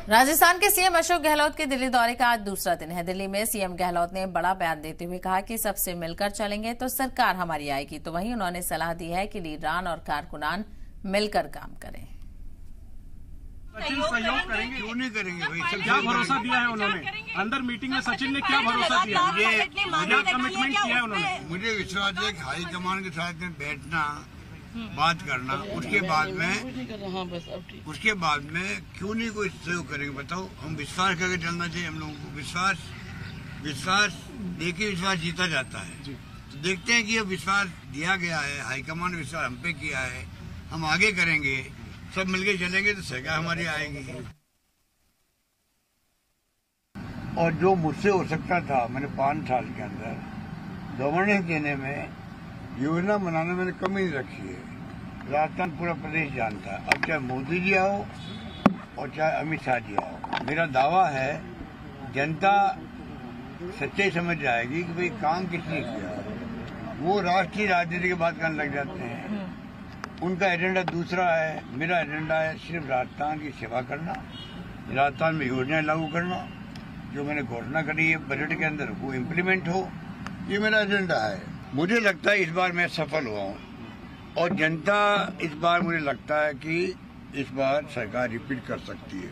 राजस्थान के सीएम अशोक गहलोत के दिल्ली दौरे का आज दूसरा दिन है। दिल्ली में सीएम गहलोत ने बड़ा बयान देते हुए कहा कि सबसे मिलकर चलेंगे तो सरकार हमारी आएगी। तो वहीं उन्होंने सलाह दी है कि लीडरान और कारकुनान मिलकर काम करें। सचिन सहयोग करेंगे, क्यों नहीं करेंगे भाई? क्या भरोसा दिया है उन्होंने? अंदर मीटिंग में सचिन ने क्या भरोसा दिया? क्या कमिटमेंट किया है उन्होंने? मुझे विश्वास है कि हाईकमान के साथ में बैठना, बात करना, उसके बाद में क्यों नहीं कोई सहयोग करेंगे? बताओ, हम विश्वास करके चलना चाहिए। हम लोगों को विश्वास देके विश्वास जीता जाता है। तो देखते हैं कि अब विश्वास दिया गया है, हाईकमान ने विश्वास हम पे किया है, हम आगे करेंगे, सब मिलके चलेंगे तो सरकार हमारी आएगी। और जो मुझसे हो सकता था, मैंने 5 साल के अंदर गवर्नेंस देने में, योजना बनाने में मैंने कमी नहीं रखी है। राजस्थान पूरा प्रदेश जानता है। अब चाहे मोदी जी आओ और चाहे अमित शाह जी आओ, मेरा दावा है जनता सच्चाई समझ जाएगी कि भाई काम किसने किया। वो राष्ट्रीय राजनीति की बात करने लग जाते हैं। उनका एजेंडा दूसरा है, मेरा एजेंडा है सिर्फ राजस्थान की सेवा करना, राजस्थान में योजनाएं लागू करना, जो मैंने घोषणा करी है बजट के अंदर वो इम्प्लीमेंट हो, ये मेरा एजेंडा है। मुझे लगता है इस बार मैं सफल हुआ हूँ और जनता इस बार मुझे लगता है कि इस बार सरकार रिपीट कर सकती है।